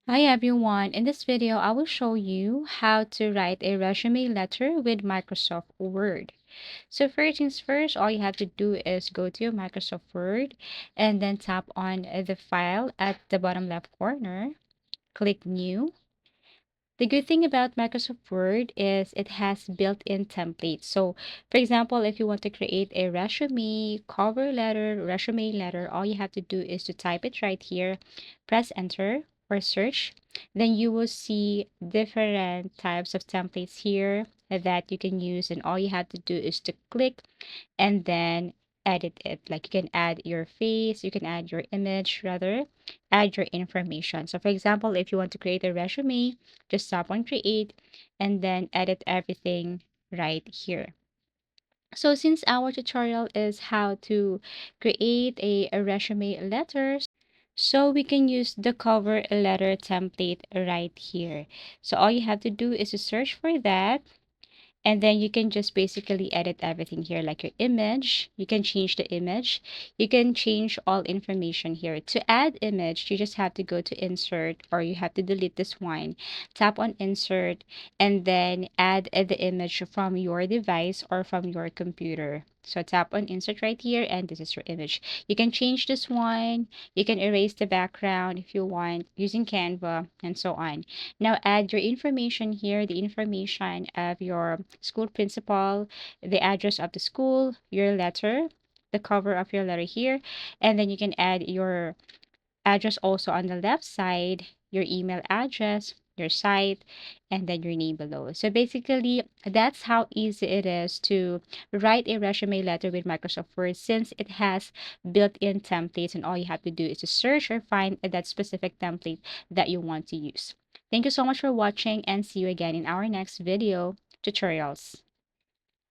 Hi everyone, in this video I will show you how to write a resume letter with Microsoft Word. So first things first, all you have to do is go to your Microsoft Word and then tap on the file at the bottom left corner, click New. The good thing about Microsoft Word is it has built-in templates. So for example, if you want to create a resume, cover letter, resume letter, all you have to do is to type it right here, press enter or search. Then you will see different types of templates here that you can use. And all you have to do is to click and then edit it. Like you can add your face, you can add your image, rather, add your information. So for example, if you want to create a resume, just tap on create and then edit everything right here. So since our tutorial is how to create a resume letter, so we can use the cover letter template right here. So all you have to do is to search for that, and then you can just basically edit everything here, like your image. You can change the image. You can change all information here. To add image, you just have to go to insert, or you have to delete this one. Tap on insert and then add the image from your device or from your computer. So tap on insert right here, and this is your image. You can change this one. You can erase the background if you want using Canva and so on. Now add your information here, the information of your school principal, the address of the school, your letter, the cover of your letter here, and then you can add your address also on the left side, your email address, your site, and then your name below. So basically, that's how easy it is to write a resume letter with Microsoft Word, since it has built-in templates, and all you have to do is to search or find that specific template that you want to use. Thank you so much for watching, and see you again in our next video tutorials.